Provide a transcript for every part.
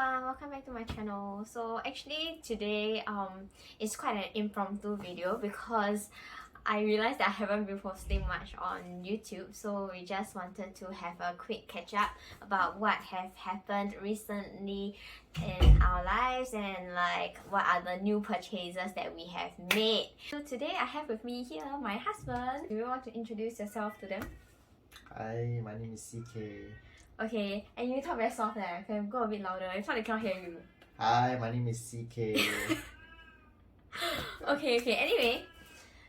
everyone, welcome back to my channel. So actually today it's quite an impromptu video because I realized that I haven't been posting much on YouTube, so we just wanted to have a quick catch up about what have happened recently in our lives and like what are the new purchases that we have made. So today I have with me here my husband. Do you want to introduce yourself to them? Hi, my name is CK. Okay, and you talk very soft there. Can go a bit louder. If not, they cannot hear you. Hi, my name is CK. Okay. Anyway,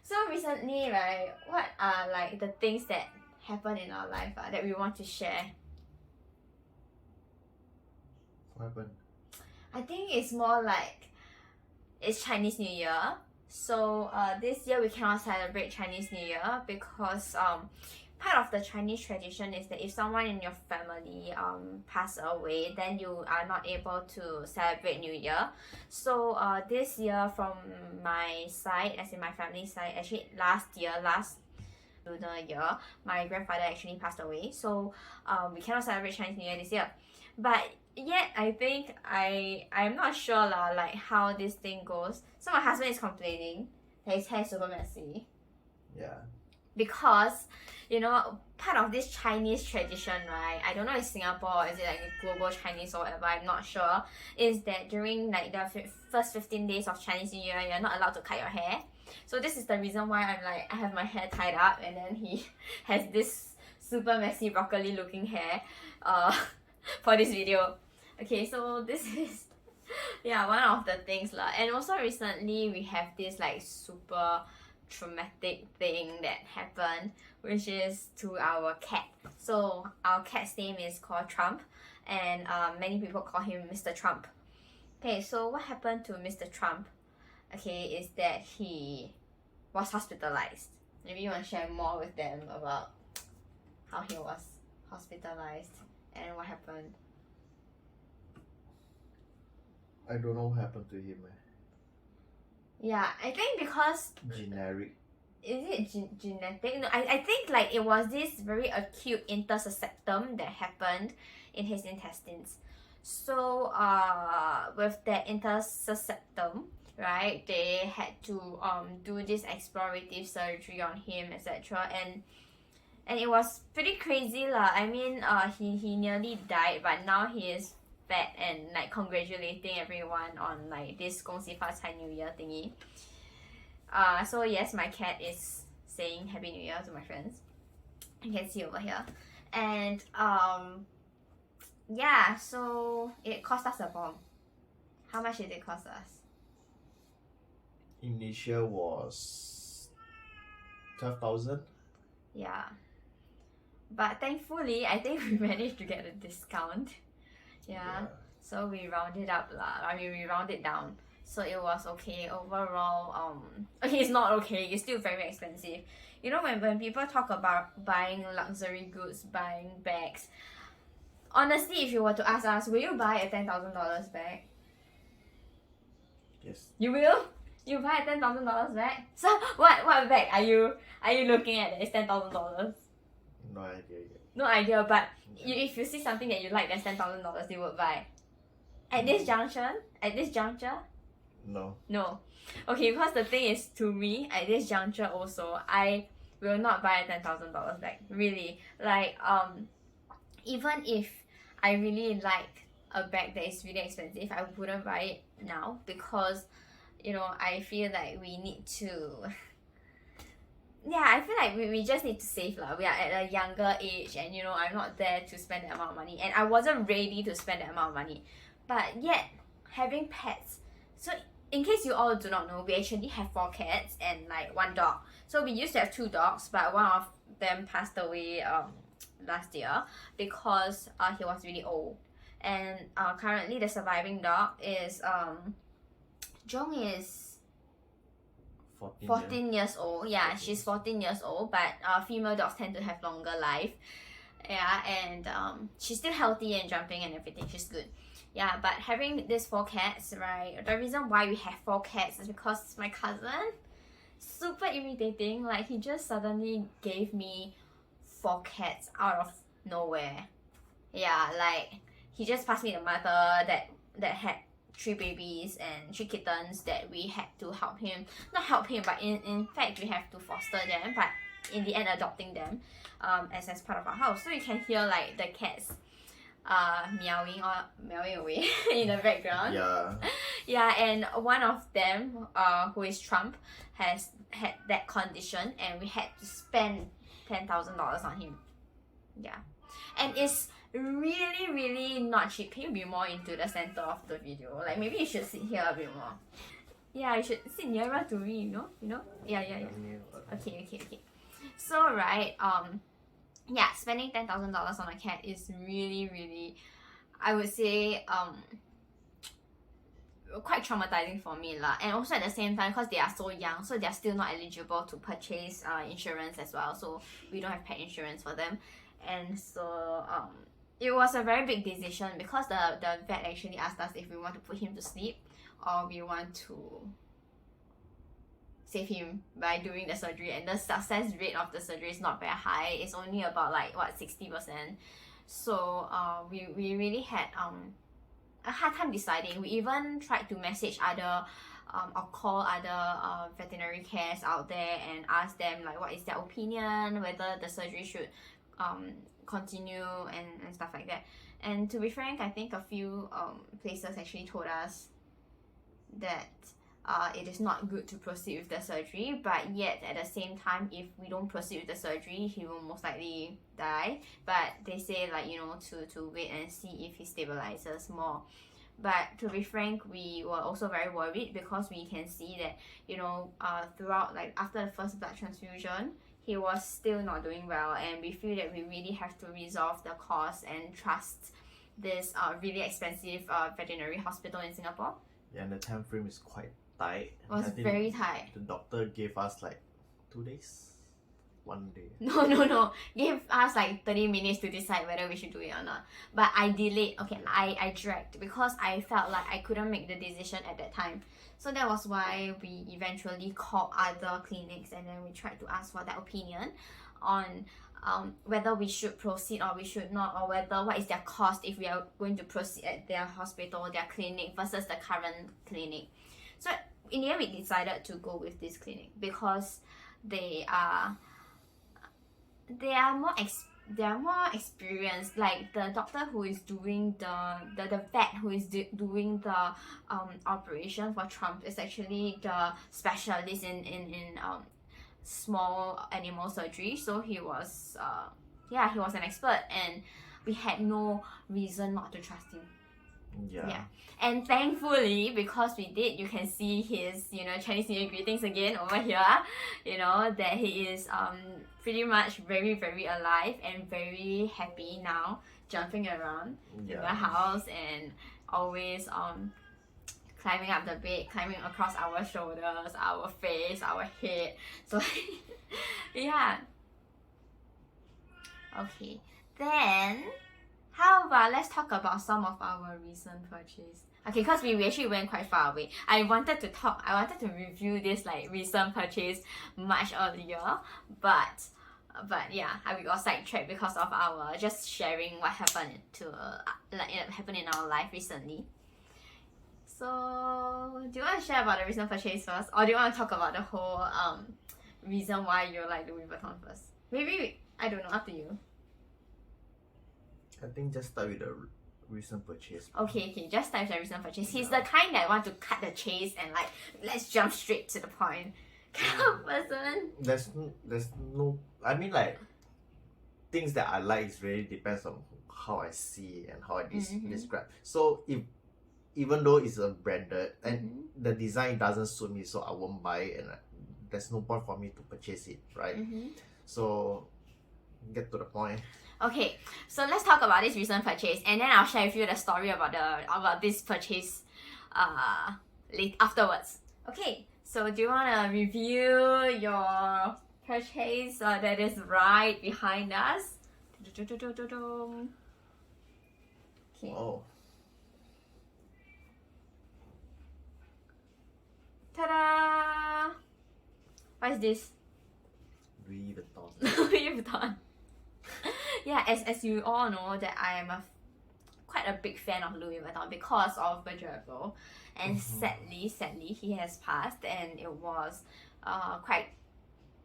so recently, right, what are like the things that happen in our life that we want to share? What happened? I think it's more like it's Chinese New Year. So this year we cannot celebrate Chinese New Year because part of the Chinese tradition is that if someone in your family pass away, then you are not able to celebrate New Year. So this year from my side, as in my family side, actually last lunar year, my grandfather actually passed away. So we cannot celebrate Chinese New Year this year. But yet I think I'm not sure lah, like how this thing goes. So my husband is complaining that his hair is super messy. Yeah. Because you know, part of this Chinese tradition, right, I don't know if Singapore or is it like global Chinese or whatever, I'm not sure, is that during like the first 15 days of Chinese New Year, you're not allowed to cut your hair. So this is the reason why I'm like, I have my hair tied up and then he has this super messy broccoli looking hair for this video. Okay, so this is yeah, one of the things lah. And also recently we have this like super traumatic thing that happened, which is to our cat. So our cat's name is called Trump, and many people call him Mr. Trump. Okay, so what happened to Mr. Trump, okay, is that he was hospitalized. Maybe you want to share more with them about how he was hospitalized and what happened. I don't know what happened to him. Yeah, I think because Generic. is it genetic? No, I think like it was this very acute intersusceptum that happened in his intestines. So with that intersusceptum, right, they had to do this explorative surgery on him, etc. And it was pretty crazy lah. I mean he nearly died, but now he is fat and like congratulating everyone on like this 恭喜发财 New Year thingy. So yes, my cat is saying Happy New Year to my friends. You can see over here. And yeah, so it cost us a bomb. How much did it cost us? Initial was 12,000. Yeah. But thankfully, I think we managed to get a discount. Yeah. So we rounded up lah. I mean, we rounded down. So it was okay overall. Okay, it's not okay. It's still very expensive. You know, when people talk about buying luxury goods, buying bags, honestly, if you were to ask us, will you buy a $10,000 bag? Yes. You will? You buy a $10,000 bag? So what bag are you looking at that is $10,000? No idea yet. No idea, but if you see something that you like that's $10,000, you would buy. At this juncture? No. No. Okay, because the thing is, to me, at this juncture also, I will not buy a $10,000 bag. Really. Like, even if I really like a bag that is really expensive, I wouldn't buy it now because, you know, I feel like we need to... Yeah, I feel like we just need to save lah. We are at a younger age and you know, I'm not there to spend that amount of money and I wasn't ready to spend that amount of money. But yet, having pets, so in case you all do not know, we actually have 4 cats and like 1 dog. So we used to have 2 dogs, but one of them passed away last year because he was really old. And currently the surviving dog is Jong is 14 years old. Yeah, she's 14 years old, but female dogs tend to have longer life. Yeah, and she's still healthy and jumping and everything. She's good. Yeah, but having these 4 cats, right, the reason why we have 4 cats is because my cousin, super irritating, like he just suddenly gave me 4 cats out of nowhere. Yeah, like he just passed me the mother that that had 3 babies and 3 kittens that we had to help him, not help him, but in fact we have to foster them, but in the end adopting them as part of our house. So you can hear like the cats meowing away in the background. Yeah. Yeah, and one of them, who is Trump, has had that condition, and we had to spend $10,000 on him. Yeah, and it's really not cheap. Can you be more into the center of the video? Like maybe you should sit here a bit more. Yeah, you should sit nearer to me. You know. Yeah. Okay. So right, yeah, spending $10,000 on a cat is really, I would say, quite traumatizing for me lah. And also at the same time, because they are so young, so they are still not eligible to purchase insurance as well. So we don't have pet insurance for them, and so it was a very big decision, because the vet actually asked us if we want to put him to sleep or we want to save him by doing the surgery, and the success rate of the surgery is not very high. It's only about like 60%. So we really had a hard time deciding. We even tried to message other or call other veterinary cares out there and ask them like what is their opinion, whether the surgery should continue and stuff like that. And to be frank, I think a few places actually told us that it is not good to proceed with the surgery, but yet at the same time, if we don't proceed with the surgery, he will most likely die. But they say like, you know, to wait and see if he stabilizes more. But to be frank, we were also very worried, because we can see that, you know, throughout, like after the first blood transfusion, he was still not doing well, and we feel that we really have to resolve the cost and trust this really expensive veterinary hospital in Singapore. Yeah, and the time frame is quite tight. It was very tight. The doctor gave us like 2 days, 1 day. No. Gave us like 30 minutes to decide whether we should do it or not. But I delayed. Okay, I dragged, because I felt like I couldn't make the decision at that time. So that was why we eventually called other clinics, and then we tried to ask for their opinion on whether we should proceed or we should not, or whether what is their cost if we are going to proceed at their hospital, their clinic versus the current clinic. So in the end, we decided to go with this clinic, because they are more experienced. Like the doctor who is doing the vet who is doing the operation for Trump is actually the specialist in small animal surgery. So he was an expert, and we had no reason not to trust him. Yeah. And thankfully, because we did, you can see his, you know, Chinese New Year greetings again over here, you know, that he is pretty much very alive and very happy now, jumping around in the house, and always climbing up the bed, climbing across our shoulders, our face, our head. So yeah. Okay, then how about let's talk about some of our recent purchase. Okay, because we actually went quite far away. I wanted to review this like recent purchase much earlier, but yeah, we got sidetracked because of our just sharing what happened happened in our life recently. So do you want to share about the recent purchase first, or do you want to talk about the whole reason why you like Louis Vuitton first? Maybe I don't know, up to you. I think just start with the recent purchase. Okay, just start with the recent purchase. He's the kind that want to cut the chase and like, let's jump straight to the point kind of person. There's no, I mean like, things that I like is really depends on how I see and how I describe. So even though it's a branded and the design doesn't suit me, so I won't buy it, and there's no point for me to purchase it, right? So get to the point. Okay, so let's talk about this recent purchase, and then I'll share with you the story about this purchase afterwards. Okay, so do you want to review your purchase that is right behind us? Okay. Oh. Ta-da! What is this? Louis Vuitton. Louis Vuitton. Yeah, as you all know that I am quite a big fan of Louis Vuitton because of Virgil Abloh, and sadly he has passed, and it was quite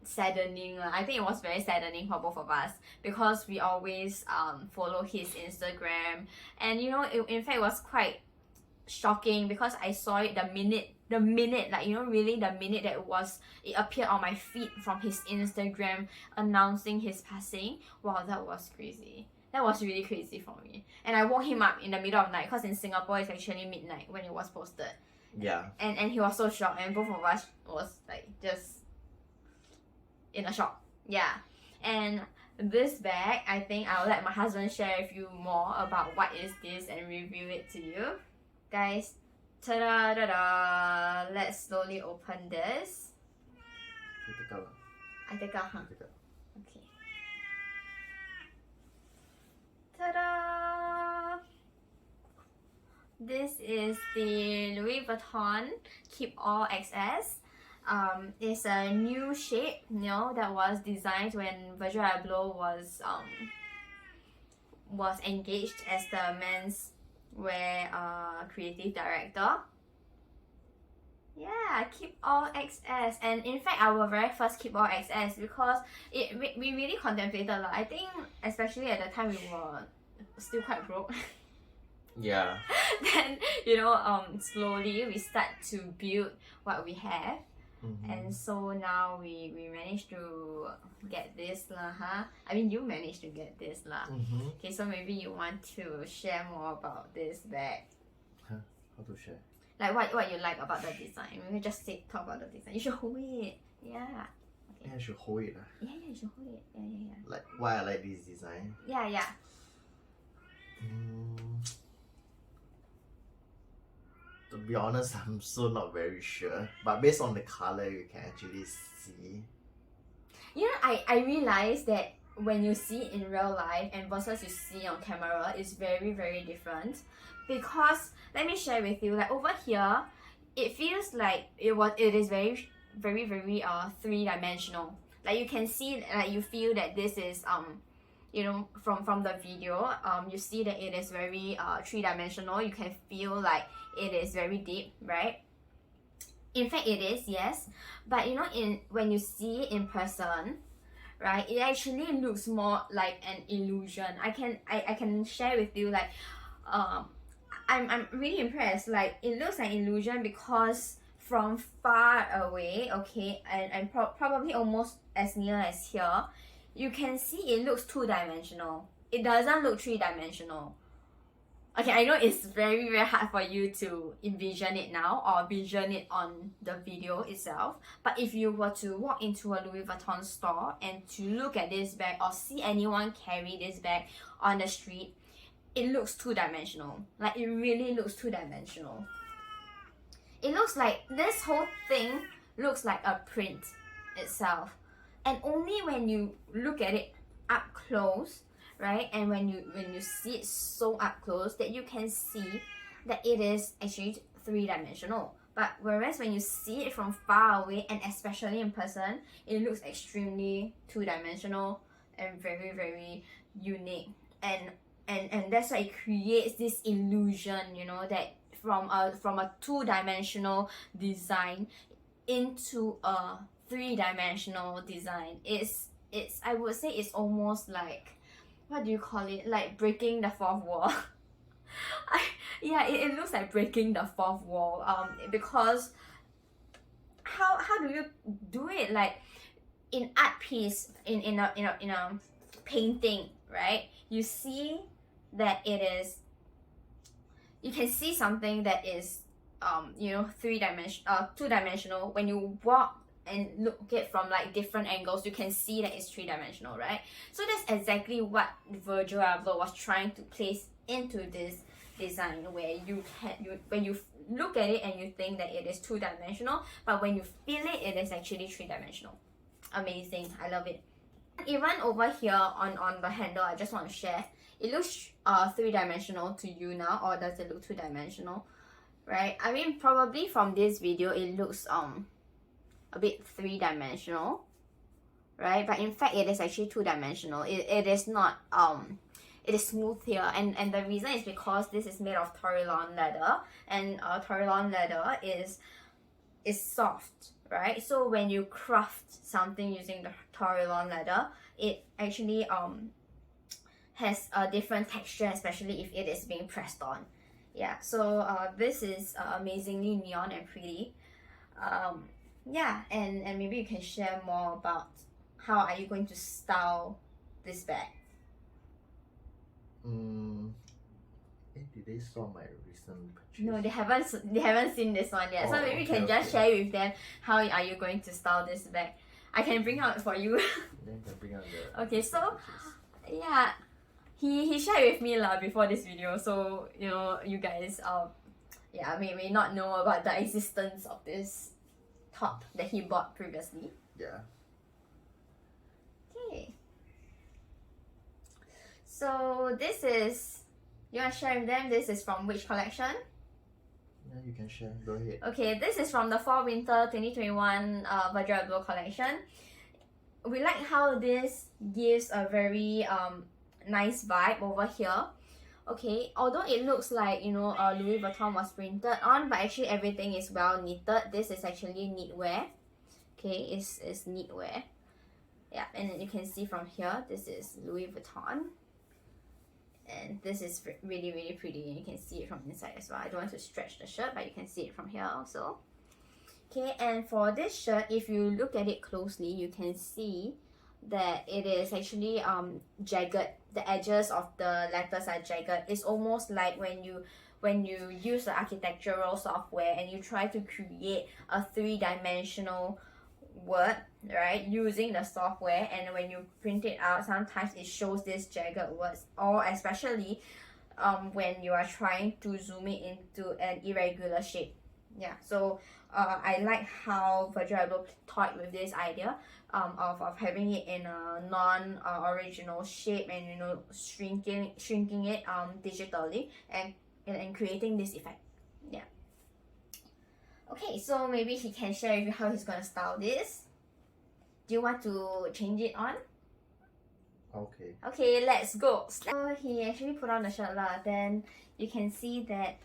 saddening. I think it was very saddening for both of us because we always follow his Instagram, and you know, in fact it was quite shocking because I saw it the minute, like, you know, really the minute that it appeared on my feed from his Instagram announcing his passing. Wow, that was crazy. That was really crazy for me. And I woke him up in the middle of the night because in Singapore it's actually midnight when it was posted. Yeah. And he was so shocked, and both of us was like just in a shock. Yeah. And this bag, I think I'll let my husband share with you more about what is this and review it to you. Guys, ta-da, da-da. Let's slowly open this. I take out, huh? Okay. Ta-da! This is the Louis Vuitton Keepall XS. It's a new shape, you know, that was designed when Virgil Abloh was engaged as the menswear creative director. Yeah, Keepall XS, and in fact our very first Keepall XS, because we really contemplated, like, I think especially at the time we were still quite broke. Yeah. Then, you know, slowly we start to build what we have. And so now we managed to get this lah, huh? I mean, you managed to get this lah. Okay, so maybe you want to share more about this bag. Huh? How to share? Like what you like about the design. Maybe just talk about the design. You should hold it. Yeah. Okay. Yeah, I should hold it. Yeah, you should hold it. Yeah. Like why I like this design? Yeah. To be honest, I'm so not very sure. But based on the color, you can actually see. You know, I realized that when you see it in real life and versus you see on camera, it's very, very different. Because let me share with you, like over here, it feels like it is very, very, very three-dimensional. Like you can see, like you feel that this is you know, from the video, you see that it is very three-dimensional. You can feel like it is very deep, right? In fact, it is, yes. But you know, when you see it in person, right, it actually looks more like an illusion. I can share with you, like, I'm really impressed. Like, it looks like illusion because from far away, okay, and probably almost as near as here, you can see it looks two-dimensional. It doesn't look three-dimensional. Okay, I know it's very, very hard for you to envision it now or vision it on the video itself. But if you were to walk into a Louis Vuitton store and to look at this bag or see anyone carry this bag on the street, it looks two-dimensional. Like, it really looks two-dimensional. It looks like this whole thing looks like a print itself. And only when you look at it up close, right, and when you see it so up close, that you can see that it is actually three-dimensional. But whereas when you see it from far away and especially in person, it looks extremely two-dimensional and very, very unique. And that's why it creates this illusion, you know, that from a two-dimensional design into a three-dimensional design. It's I would say it's almost like, what do you call it, like breaking the fourth wall. It looks like breaking the fourth wall, because how do you do it? Like in art piece, in a painting, right, you see that it is, you can see something that is you know, two-dimensional. When you walk and look it from like different angles, you can see that it's three-dimensional, right? So that's exactly what Virgil Abloh was trying to place into this design, where when you look at it and you think that it is two-dimensional, but when you feel it, it is actually three-dimensional. Amazing, I love it. Even over here on the handle, I just want to share, it looks three-dimensional to you now, or does it look two-dimensional, right? I mean, probably from this video it looks a bit three-dimensional, right? But in fact it is actually two-dimensional. It is not it is smooth here, and the reason is because this is made of Torillon leather, and Torillon leather is soft, right? So when you craft something using the Torillon leather, it actually has a different texture, especially if it is being pressed on. Yeah, so this is amazingly neon and pretty. Yeah, and maybe you can share more about how are you going to style this bag. Did they saw my recent purchase? No, they haven't seen this one yet. So maybe you can just share with them how are you going to style this bag. I can bring out for you. Then can bring out the Okay, so yeah, he shared with me before this video, so you guys may not know about the existence of this top that he bought previously. Yeah. Okay. So this is, you want to share with them, this is from which collection? Yeah, you can share. Go ahead. Okay, this is from the Fall Winter 2021 Virgil Abloh collection. We like how this gives a very nice vibe over here. Okay, although it looks like Louis Vuitton was printed on, but actually everything is well knitted. This is actually knitwear. Okay, it's knitwear. Yeah, and you can see from here, this is Louis Vuitton. And this is really, really pretty, and you can see it from inside as well. I don't want to stretch the shirt, but you can see it from here also. Okay, and for this shirt, if you look at it closely, you can see that it is actually jagged. The edges of the letters are jagged. It's almost like when you use the architectural software and you try to create a three-dimensional word, right, using the software, and when you print it out, sometimes it shows these jagged words, or especially when you are trying to zoom it into an irregular shape. Yeah, so I like how Virgil Abloh toyed with this idea of having it in a non-original shape, and shrinking it digitally, and creating this effect. Yeah. Okay, so maybe he can share with you how he's gonna style this. Do you want to change it on? Okay. Okay, let's go. So he actually put on the shirt then you can see that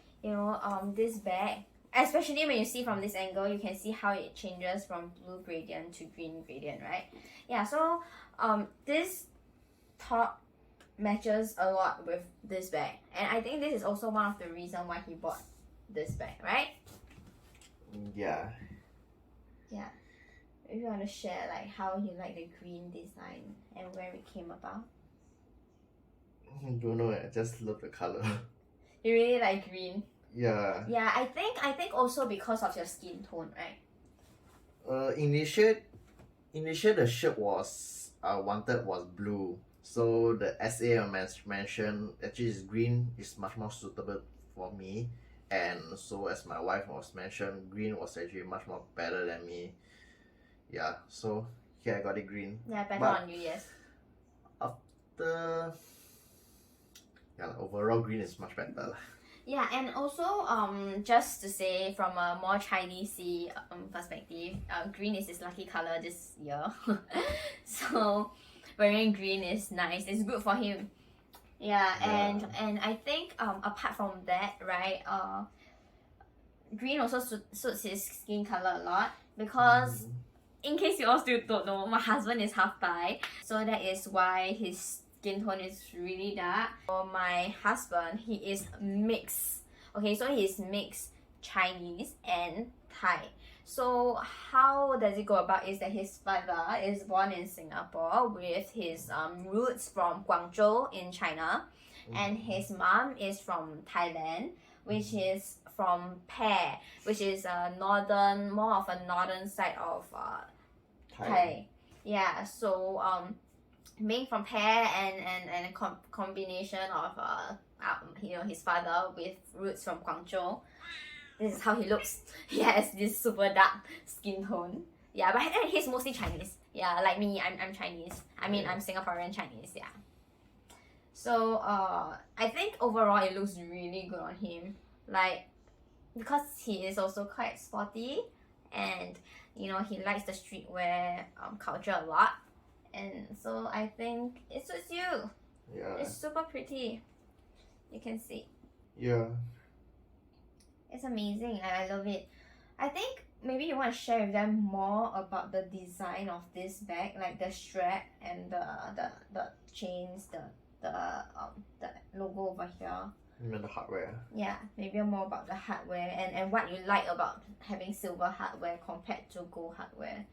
this bag, especially when you see from this angle, you can see how it changes from blue gradient to green gradient, right? Yeah, so this top matches a lot with this bag, and I think this is also one of the reasons why he bought this bag, right? Yeah. Yeah. If you want to share how you like the green design and where it came about. Don't know, I just love the color. You really like green? Yeah. Yeah, I think also because of your skin tone, right? Initial the shirt was wanted was blue. So the SA mentioned actually is green is much more suitable for me. And so as my wife was mentioned, green was actually much more better than me. Yeah, so here I got it green. Yeah, better on you, yes. After overall green is much better. Yeah, and also just to say from a more Chinese-y perspective, green is his lucky color this year. So wearing green is nice. It's good for him. Yeah, and I think apart from that, right, green also suits his skin color a lot, because in case you all still don't know, my husband is half Thai, so that is why his skin tone is really dark. For my husband, he is mixed. Okay, so he's mixed Chinese and Thai. So how does it go about is that his father is born in Singapore with his roots from Guangzhou in China, and his mom is from Thailand, which is from Pair, which is more of a northern side of Thai. Yeah, so being from Pair and a combination of his father with roots from Guangzhou, this is how he looks. He has this super dark skin tone. Yeah, but he's mostly Chinese. Yeah, like me, I'm Chinese. I mean, I'm Singaporean Chinese. Yeah. So I think overall it looks really good on him. Because he is also quite sporty, and he likes the streetwear culture a lot, and so I think it suits you. Yeah. It's super pretty. You can see. Yeah. It's amazing. I love it. I think maybe you want to share with them more about the design of this bag, like the strap and the chains, the logo over here. You mean the hardware? Yeah, maybe more about the hardware and what you like about having silver hardware compared to gold hardware.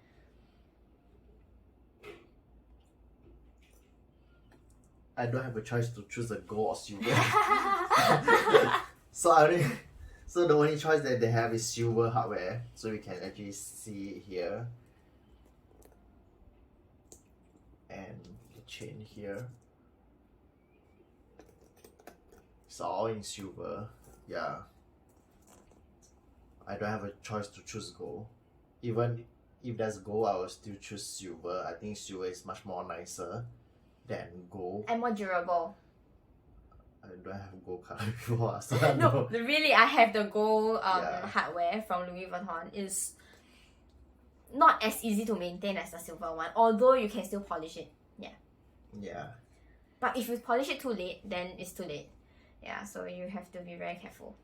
I don't have a choice to choose a gold or silver. So the only choice that they have is silver hardware. So we can actually see it here. And the chain here. It's all in silver. Yeah. I don't have a choice to choose gold. Even if there's gold, I will still choose silver. I think silver is much more nicer than gold. And more durable. I don't have gold color before, so I No, know. really, I have the gold Yeah. hardware from Louis Vuitton. Is not as easy to maintain as the silver one, although you can still polish it. Yeah. But if you polish it too late, then it's too late. Yeah, so you have to be very careful.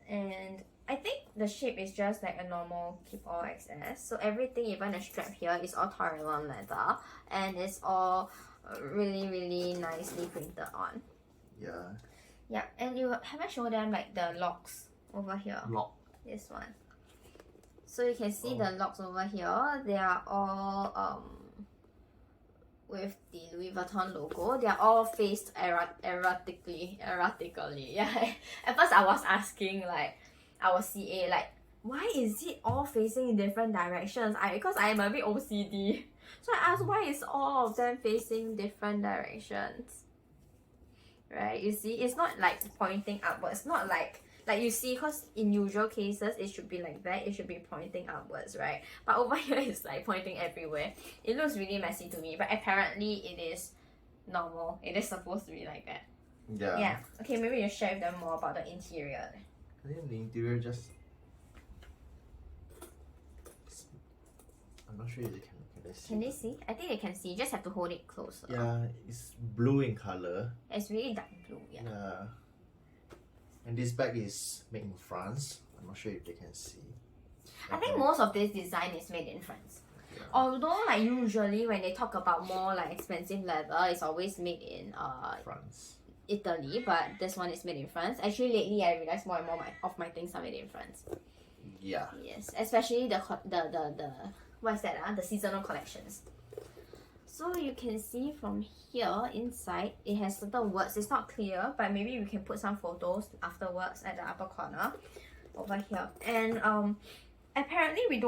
And I think the shape is just like a normal Keepall XS. So everything, even the strap here, is all Torelon leather, and it's all really, really nicely printed on. Yeah. Yeah, and you haven't shown them like the locks over here. Lock. This one. So you can see the locks over here. They are all with the Louis Vuitton logo. They are all faced erratically. Yeah. At first I was asking like our CA like, why is it all facing in different directions? Because I am a bit OCD. So I asked, why is all of them facing different directions? Right? You see, it's not like pointing upwards. Not like you see, because in usual cases it should be like that. It should be pointing upwards, right? But over here it's like pointing everywhere. It looks really messy to me, but apparently it is normal. It is supposed to be like that. Yeah. Yeah. Okay, maybe you share with them more about the interior. I think the interior just. I'm not sure if they can they see. Can they see? I think they can see. You just have to hold it closer. Yeah, it's blue in color. It's really dark blue. Yeah. Yeah. And this bag is made in France. I'm not sure if they can see. I think most of this design is made in France. Yeah. Although like usually when they talk about more like expensive leather, it's always made in France. Italy, but this one is made in France. Actually lately I realized more and more of my things are made in France. Yeah. Yes, especially the what's that? The seasonal collections. So you can see from here inside, it has certain words. It's not clear, but maybe we can put some photos afterwards at the upper corner over here. And apparently we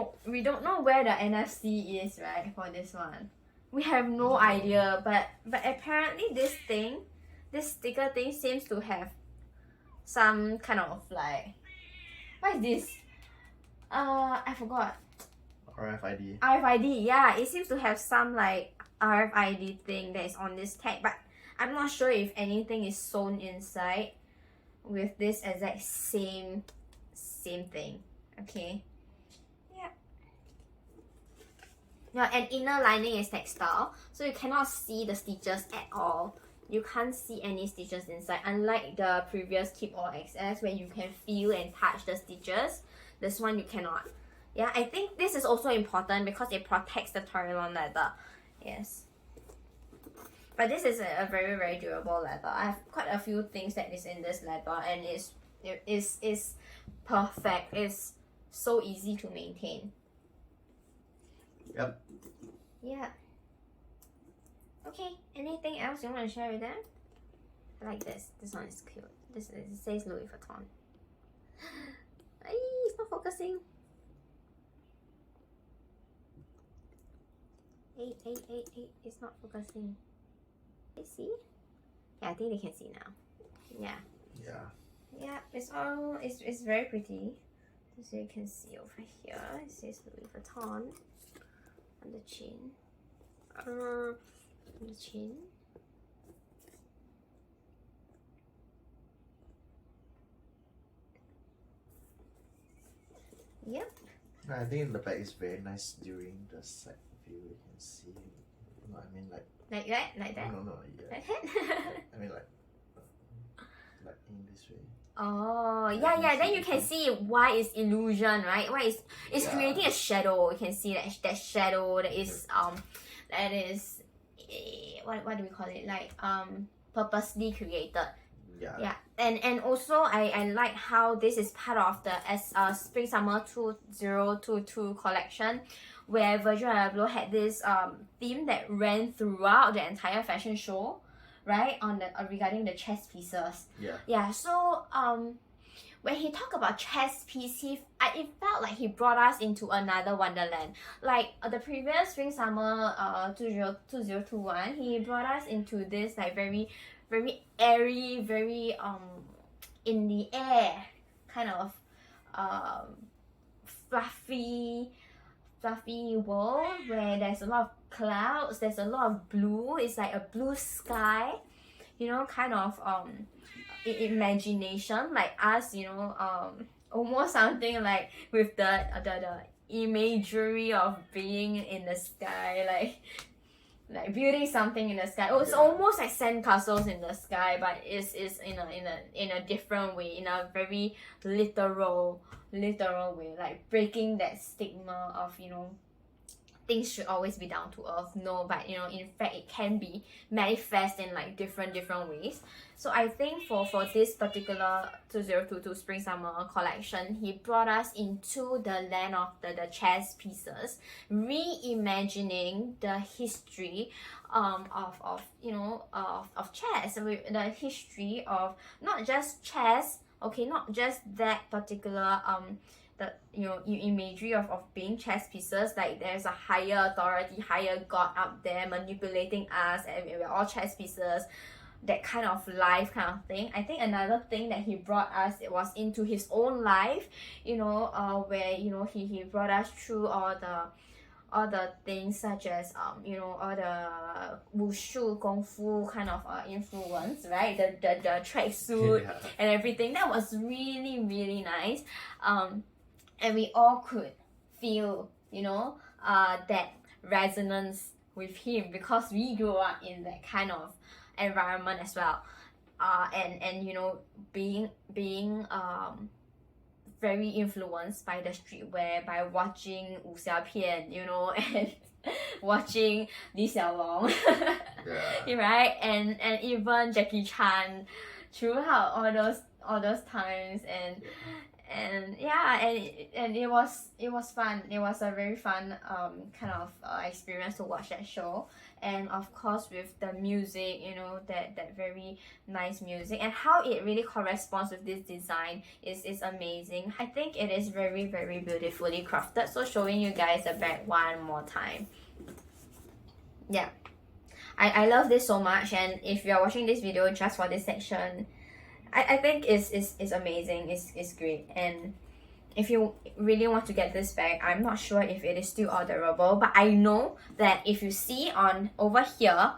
don't know where the NFC is, right, for this one. We have no idea, but apparently this sticker thing seems to have some kind of like, what is this? I forgot. RFID, yeah. It seems to have some like RFID thing that is on this tag, but I'm not sure if anything is sewn inside with this exact same thing. Okay. Yeah. Yeah, and inner lining is textile, so you cannot see the stitches at all. You can't see any stitches inside, unlike the previous Keepall XS where you can feel and touch the stitches. This one you cannot. Yeah, I think this is also important because it protects the Torelon leather. Yes. But this is a very, very durable leather. I have quite a few things that is in this leather, and it is perfect. It's so easy to maintain. Yep. Yeah. Okay, anything else you want to share with them? I like this. This one is cute. It says Louis Vuitton. Ay, it's not focusing. Hey, it's not focusing. Can you see? Yeah, I think they can see now. Yeah. Yeah. Yeah, it's very pretty. So you can see over here, it says Louis Vuitton on the chin. On the chin. Yep. I think the bag is very nice during the side view. You can see No, I mean like. Like that? Like that? No, yeah. Like that? I mean like in this way. Oh, yeah. Then you can see why it's illusion, right? Why it's creating a shadow. You can see that shadow that is what do we call it? Like purposely created. Yeah. And also I like how this is part of the Spring Summer 2022 collection, where Virgil Abloh had this theme that ran throughout the entire fashion show, right? On the regarding the chest pieces. Yeah. So when he talked about chest piece, it felt like he brought us into another wonderland. Like the previous Spring Summer 2021, he brought us into this like very airy, very in the air kind of fluffy world where there's a lot of clouds, there's a lot of blue. It's like a blue sky, kind of imagination, like us, almost something like with the imagery of being in the sky, like building something in the sky. It's almost like sandcastles in the sky, but it's in a different way, in a very literal way, like breaking that stigma of things should always be down to earth. No, but in fact it can be manifest in like different ways. So I think for this particular 2022 Spring Summer collection, he brought us into the land of the chess pieces, reimagining the history of chess, the history of not just chess, not just that particular imagery of being chess pieces, like there's a higher authority, higher god up there manipulating us and we're all chess pieces, that kind of life kind of thing. I think another thing that he brought us, it was into his own life, where he brought us through all the things such as all the wushu kung fu kind of influence, right? The tracksuit and everything. That was really, really nice. And we all could feel that resonance with him because we grew up in that kind of environment as well. And being very influenced by the streetwear, by watching 武侠片, and watching Li Xiaolong, right? And even Jackie Chan throughout all those times, and it was fun. It was a very fun kind of experience to watch that show. And of course with the music, that very nice music, and how it really corresponds with this design is amazing. I think it is very, very beautifully crafted. So showing you guys the bag one more time. Yeah, I love this so much, and if you're watching this video just for this section, I think it's amazing. It's great. And if you really want to get this bag, I'm not sure if it is still orderable, but I know that if you see on over here,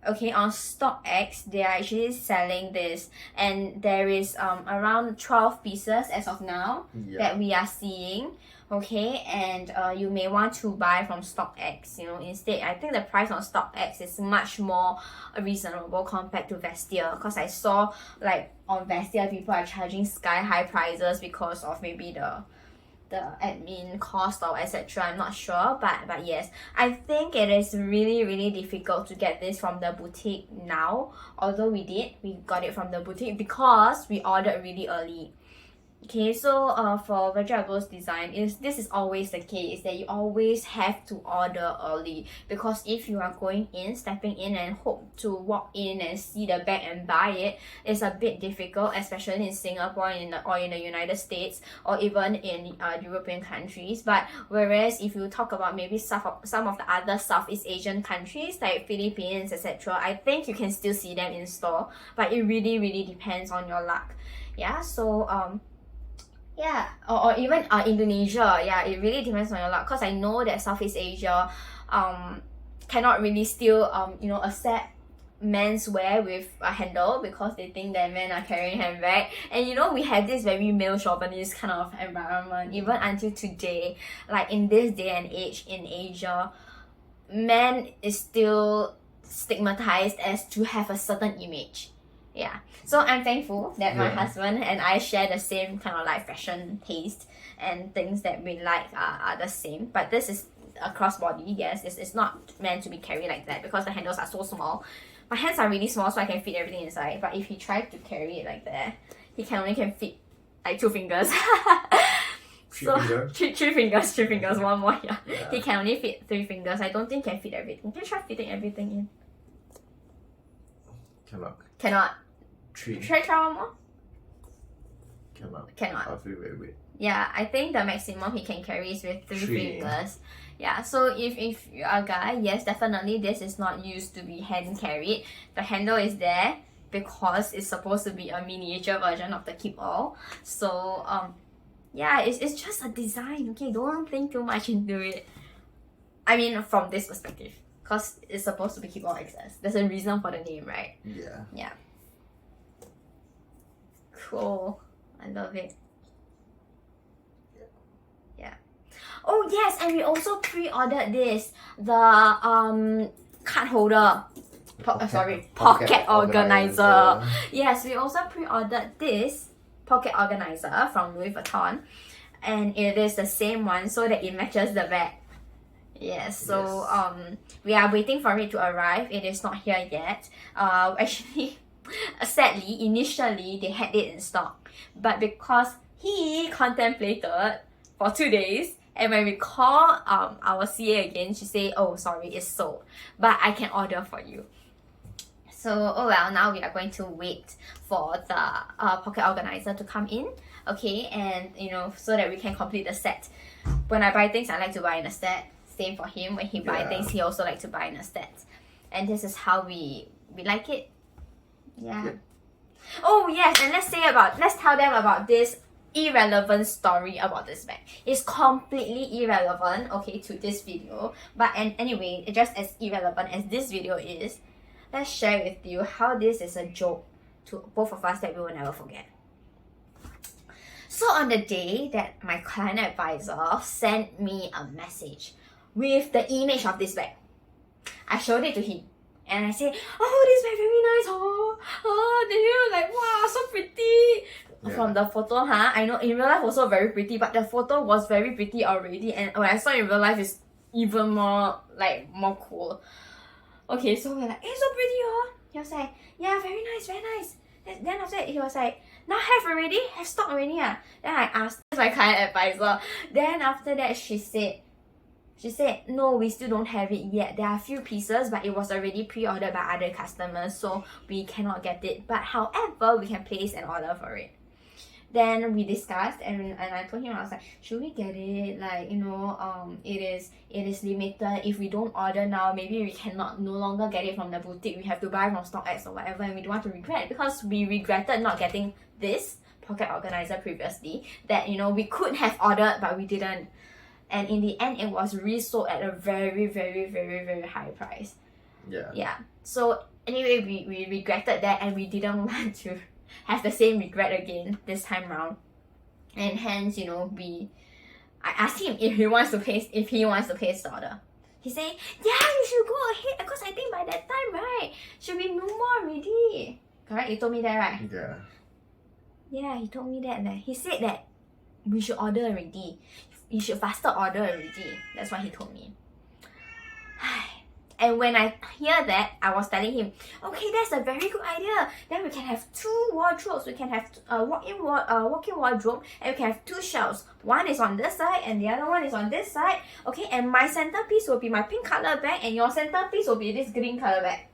on StockX, they are actually selling this, and there is around 12 pieces as of now that we are seeing. And you may want to buy from StockX, instead. I think the price on StockX is much more reasonable compared to Vestia, because I saw like on Vestia people are charging sky high prices because of maybe the admin cost or etc. I'm not sure, but yes, I think it is really, really difficult to get this from the boutique now. Although we got it from the boutique because we ordered really early. So for Virgil Abloh's design, this is always the case, that you always have to order early, because if you are stepping in and hope to walk in and see the bag and buy it, it's a bit difficult, especially in Singapore or in the United States, or even in European countries. But whereas if you talk about maybe some of the other Southeast Asian countries like Philippines, etc., I think you can still see them in store, but it really, really depends on your luck. Or even Indonesia. It really depends on your luck, because I know that Southeast Asia cannot really still accept menswear with a handle, because they think that men are carrying handbag. And we have this very male chauvinist kind of environment even until today, like in this day and age in Asia. men is still stigmatized as to have a certain image. Yeah, so I'm thankful that my husband and I share the same kind of like fashion taste, and things that we like are the same. But this is a crossbody, yes. It's not meant to be carried like that because the handles are so small. My hands are really small, so I can fit everything inside. But if he tried to carry it like that, he only can fit like 2 fingers. Three fingers, one more, yeah. He can only fit 3 fingers. I don't think he can fit everything. Can you try fitting everything in? Cannot. 3. Should I try one more? Cannot. I feel very weird. Yeah, I think the maximum he can carry is with 3 fingers. Yeah, so if you're a guy, yes, definitely this is not used to be hand carried. The handle is there because it's supposed to be a miniature version of the Keepall. So yeah, it's just a design, okay? Don't think too much into it. I mean, from this perspective, because it's supposed to be Keepall XS. There's a reason for the name, right? Yeah. Cool. I love it. Yeah. Oh yes, and we also pre-ordered this, the card holder. Pocket organizer. Yes, we also pre-ordered this pocket organizer from Louis Vuitton, and it is the same one so that it matches the bag. Yes, so we are waiting for it to arrive. It is not here yet. Actually, sadly, initially they had it in stock, but because he contemplated for 2 days, and when we call our CA again, she said, "Oh, sorry, it's sold, but I can order for you." So, oh well, now we are going to wait for the pocket organizer to come in, okay, and so that we can complete the set. When I buy things, I like to buy in a set. Same for him. When he buy things, he also like to buy in a set. And this is how we like it. Yeah. Oh yes, and let's tell them about this irrelevant story about this bag. It's completely irrelevant, okay, to this video. But anyway, just as irrelevant as this video is, let's share with you how this is a joke to both of us that we will never forget. So on the day that my client advisor sent me a message with the image of this bag, I showed it to him and I said, "Oh, this bag very nice, did you like, wow, so pretty." From the photo, I know in real life also very pretty, but the photo was very pretty already, and when I saw in real life, it's even more cool. Okay, so we're like, "It's so pretty, He was like, "Yeah, very nice, very nice." Then after that, he was like, "Now have already? Have stock already?" Then I asked my client advisor. Then after that, she said, "No, we still don't have it yet. There are a few pieces, but it was already pre-ordered by other customers, so we cannot get it. But however, we can place an order for it." Then we discussed, and I told him, I was like, "Should we get it? Like, it is limited. If we don't order now, maybe we cannot no longer get it from the boutique. We have to buy from StockX or whatever, and we don't want to regret, because we regretted not getting this pocket organizer previously. That we could have ordered, but we didn't. And in the end, it was resold at a very, very, very, very high price. Yeah. So anyway, we regretted that, and we didn't want to have the same regret again this time round. And hence, I asked him if he wants to place the order. He said, "Yeah, you should go ahead, because I think by that time, right, should be no more already." Correct? You told me that, right? Yeah, he told me that. He said that we should order already. You should faster order already. That's what he told me. And when I hear that, I was telling him, "Okay, that's a very good idea. Then we can have 2 wardrobes. We can have a walk-in wardrobe, and we can have 2 shelves. One is on this side, and the other one is on this side. Okay, and my centerpiece will be my pink color bag, and your centerpiece will be this green color bag."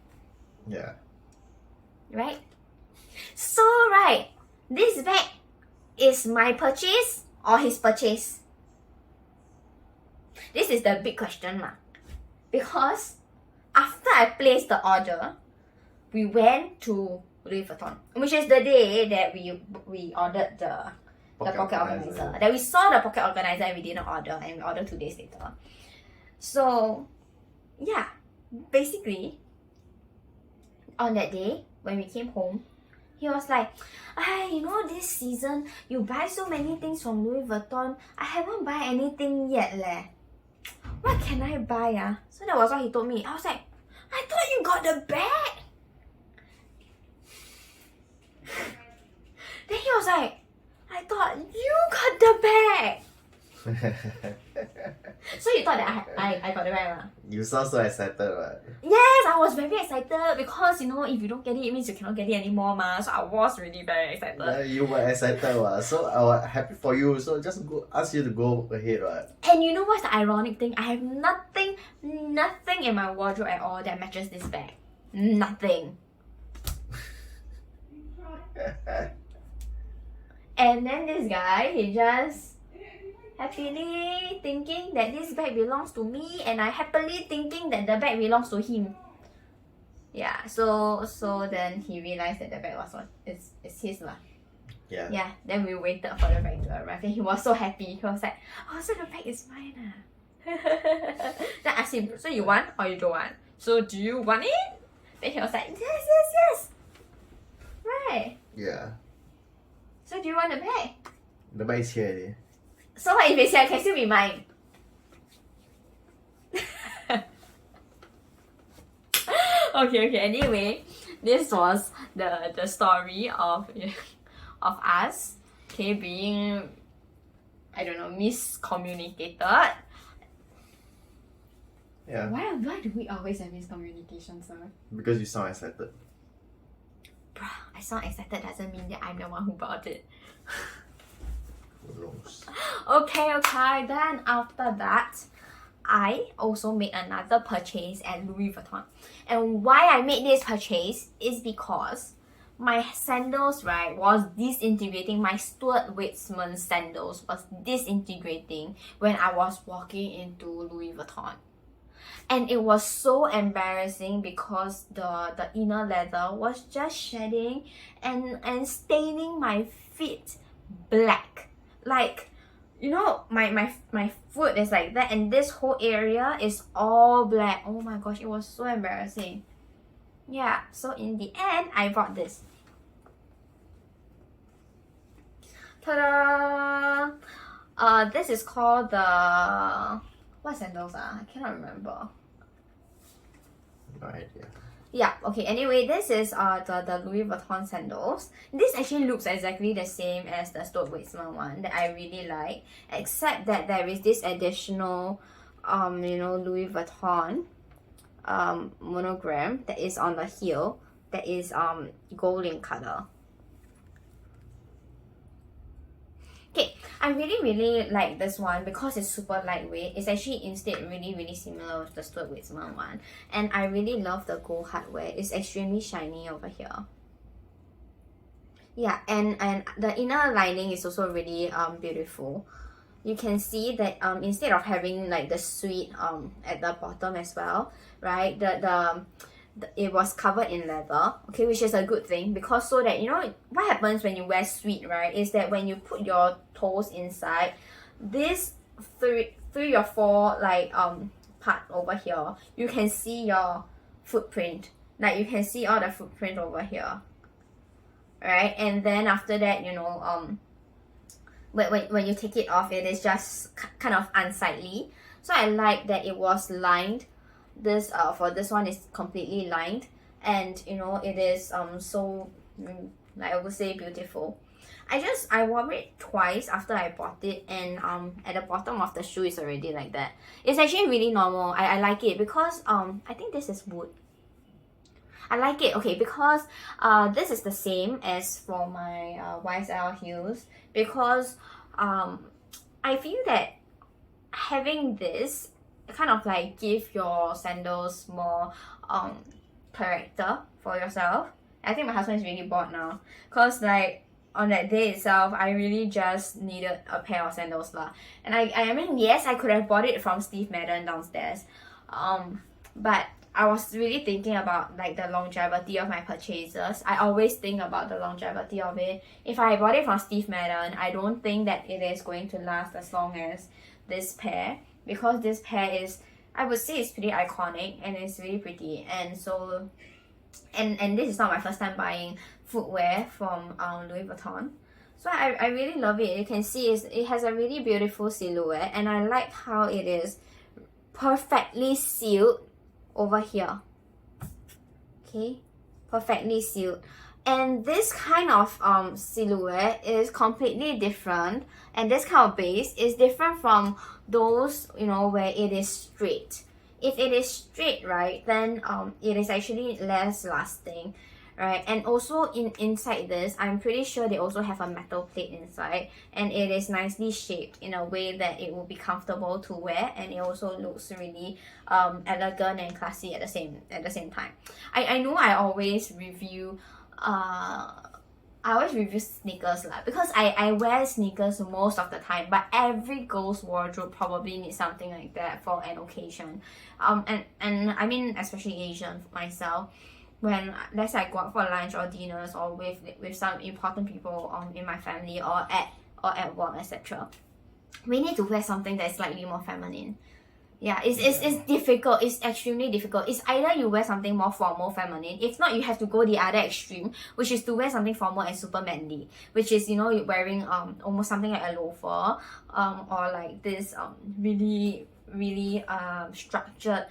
Right? So, right, this bag is my purchase or his purchase? This is the big question mark. Because after I placed the order, we went to Louis Vuitton, which is the day that we ordered the pocket organizer. That we saw the pocket organizer and we didn't order, and we ordered 2 days later. So yeah, basically on that day when we came home, he was like, "This season you buy so many things from Louis Vuitton. I haven't buy anything yet leh." what can I buy? So that was what he told me. I was like, I thought you got the bag. Then he was like, I thought you got the bag. So you thought that I got the bag? You sound so excited, right? Yes, I was very excited because if you don't get it, it means you cannot get it anymore, ma. So I was really very excited. Yeah, you were excited, right? So I was happy for you. So just ask you to go ahead, right? And you know what's the ironic thing? I have nothing in my wardrobe at all that matches this bag. Nothing. And then this guy, he just happily thinking that this bag belongs to me, and I happily thinking that the bag belongs to him. Yeah, so then he realized that the bag was it's his lah. Yeah. Yeah, then we waited for the bag to arrive, and he was so happy. He was like, oh, so the bag is mine. Then I asked him, so you want or you don't want? So do you want it? Then he was like, yes. Right. Yeah. So do you want the bag? The bag is here already. So what if it's here? Can still be mine. Okay. Anyway, this was the story of us, okay, being, I don't know, miscommunicated. Yeah. Why do we always have miscommunication, sir? Because you sound excited. Bruh, I sound excited doesn't mean that I'm the one who bought it. Who knows? Okay. Then after that, I also made another purchase at Louis Vuitton. And why I made this purchase is because my sandals, right, was disintegrating. My Stuart Weitzman sandals was disintegrating when I was walking into Louis Vuitton. And it was so embarrassing because the inner leather was just shedding and staining my feet black. Like, you know, my foot is like that, and this whole area is all black. Oh my gosh, it was so embarrassing. Yeah, so in the end, I bought this. Ta-da! This is called the... What sandals are? I cannot remember. No idea. Yeah, okay, anyway, this is the Louis Vuitton sandals. This actually looks exactly the same as the Stuart Weitzman one that I really like, except that there is this additional Louis Vuitton monogram that is on the heel that is gold in color. Okay, I really like this one because it's super lightweight. It's actually instead really similar with the Stuart Weitzman one. And I really love the gold hardware. It's extremely shiny over here. Yeah, and the inner lining is also really beautiful. You can see that instead of having like the sweet at the bottom as well, right? It was covered in leather, okay, which is a good thing because so that, you know, what happens when you wear sweet, right, is that when you put your toes inside, this 3 or 4 like part over here, you can see your footprint. Like you can see all the footprint over here, right? And then after that, you know, when you take it off, it is just kind of unsightly. So I like that it was lined. This for this one is completely lined, and you know, it is so I would say beautiful. I wore it twice after I bought it, and at the bottom of the shoe is already like that. It's actually really normal. I like it because I think this is wood. I like it, okay, because this is the same as for my YSL heels, because I feel that having this kind of like give your sandals more character for yourself. I think my husband is really bored now because like on that day itself, I really just needed a pair of sandals lah. And I mean, yes, I could have bought it from Steve Madden downstairs, but I was really thinking about like the longevity of my purchases. I always think about the longevity of it. If I bought it from Steve Madden, I don't think that it is going to last as long as this pair, because this pair is, I would say, it's pretty iconic and it's really pretty. And so, and this is not my first time buying footwear from Louis Vuitton. So I really love it. You can see it has a really beautiful silhouette, and I like how it is perfectly sealed over here. Okay, perfectly sealed. And this kind of silhouette is completely different, and this kind of base is different from those, you know, where it is straight. If it is straight, right, then it is actually less lasting, right? And also inside this, I'm pretty sure they also have a metal plate inside, and it is nicely shaped in a way that it will be comfortable to wear, and it also looks really elegant and classy at the same time. I know I always review sneakers lah, because I wear sneakers most of the time, but every girl's wardrobe probably needs something like that for an occasion. And I mean, especially Asian myself, when let's say I go out for lunch or dinners or with some important people in my family or at work, etc., we need to wear something that is slightly more feminine. Yeah, it's difficult. It's extremely difficult. It's either you wear something more formal, feminine. If not, you have to go the other extreme, which is to wear something formal and super manly, which is, you know, you're wearing almost something like a loafer, or like this really structured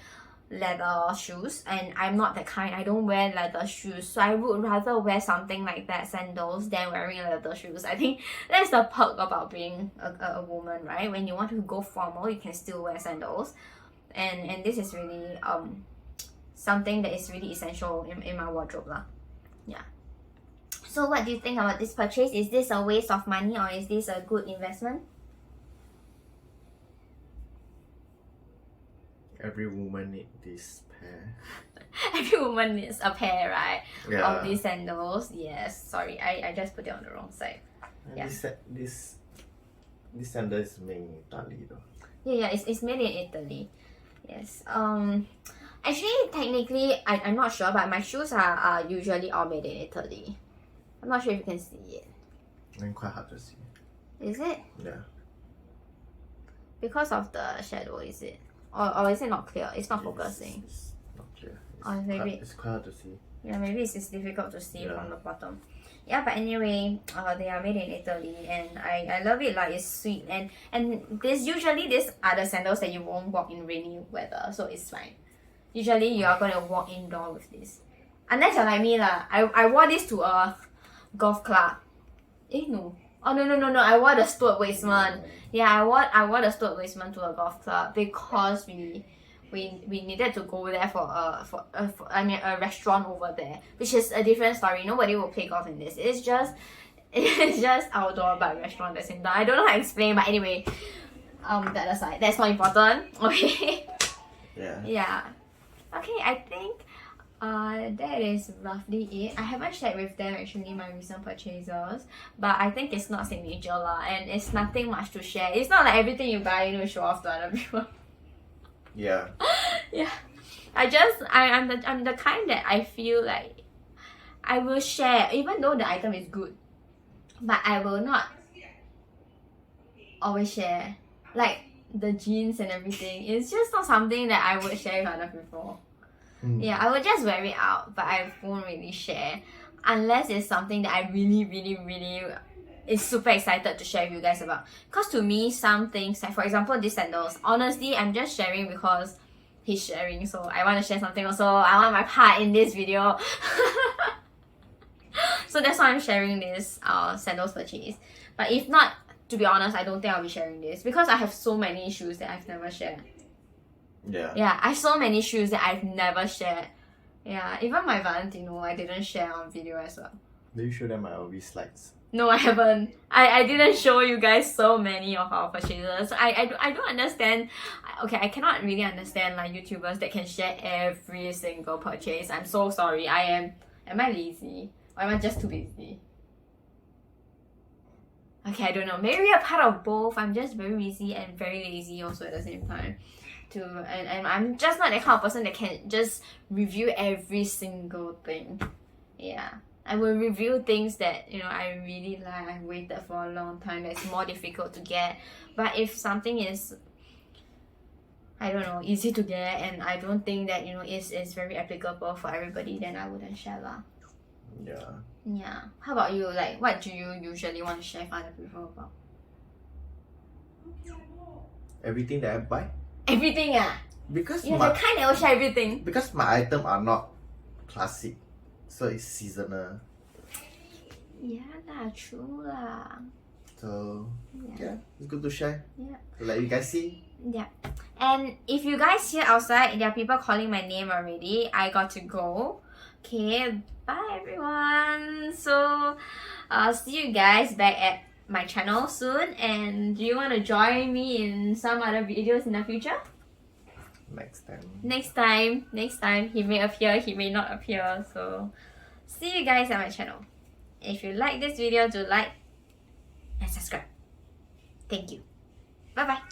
leather shoes. And I'm not that kind. I don't wear leather shoes, so I would rather wear something like that, sandals, than wearing leather shoes. I think that's the perk about being a woman, right? When you want to go formal, you can still wear sandals, and this is really something that is really essential in my wardrobe lah. Yeah. So what do you think about this purchase? Is this a waste of money, or is this a good investment? Every woman needs this pair. Every woman needs a pair, right? Yeah. Of these sandals. Yes. Sorry, I just put it on the wrong side. And Yeah. This sandal is made in Italy though. Yeah, it's made in Italy. Yes. Actually, technically, I'm not sure, but my shoes are usually all made in Italy. I'm not sure if you can see it. And quite hard to see. Is it? Yeah. Because of the shadow, is it? Or is it not clear? It's not focusing. It's not clear. Or maybe It's quite hard to see. Yeah, maybe it's difficult to see Yeah. from the bottom. Yeah, but anyway, they are made in Italy, and I love it. Like, it's sweet, and these are the sandals that you won't walk in rainy weather, so it's fine. Usually you are gonna walk indoor with this, unless you're like me lah. I wore this to a golf club. No. Oh no! I wore the Stuart Weitzman. Yeah, I wore the Stuart Weitzman to a golf club because we needed to go there for a restaurant over there, which is a different story. Nobody will play golf in this. It's just outdoor but restaurant at the same time. I don't know how to explain, but anyway, that aside, that's not important. Okay. Yeah. Yeah. Okay, I think that is roughly it. I haven't shared with them actually my recent purchases, but I think it's not signature lah, and it's nothing much to share. It's not like everything you buy you show off to other people. Yeah. Yeah, I'm the kind that I feel like I will share even though the item is good, but I will not always share. Like the jeans and everything, it's just not something that I would share with other people. Yeah, I would just wear it out, but I won't really share unless it's something that I really is super excited to share with you guys about. Because to me, some things, like for example these sandals, honestly I'm just sharing because he's sharing, so I want to share something also. I want my part in this video. So that's why I'm sharing this sandals purchase. But if not, to be honest, I don't think I'll be sharing this because I have so many shoes that I've never shared. Yeah. Yeah, I have so many shoes that I've never shared. Yeah, even my Valentino I didn't share on video as well. Do you show them my LV slides? No, I haven't. I didn't show you guys so many of our purchases. I don't understand. Okay, I cannot really understand like YouTubers that can share every single purchase. I'm so sorry. Am I lazy? Or am I just too busy? Okay, I don't know. Maybe a part of both. I'm just very busy and very lazy also at the same time. And I'm just not that kind of person that can just review every single thing. Yeah. I will review things that, you know, I really like, I waited for a long time, that's more difficult to get. But if something is, I don't know, easy to get, and I don't think that, you know, is very applicable for everybody, then I wouldn't share lah. Yeah. Yeah. How about you? Like, what do you usually want to share with other people about? Everything that I buy? Everything ah? because You're my the kind that will share everything. because my item are not classic, so it's seasonal. Yeah, that's true lah. So Yeah. it's good to share. Yeah. So let you guys see. Yeah. And if you guys hear outside, there are people calling my name already. I got to go. Okay, bye everyone. So, I'll see you guys back at my channel soon. And do you want to join me in some other videos in the future? Next time. Next time. He may appear, he may not appear. So, see you guys at my channel. If you like this video, do like and subscribe. Thank you. Bye bye.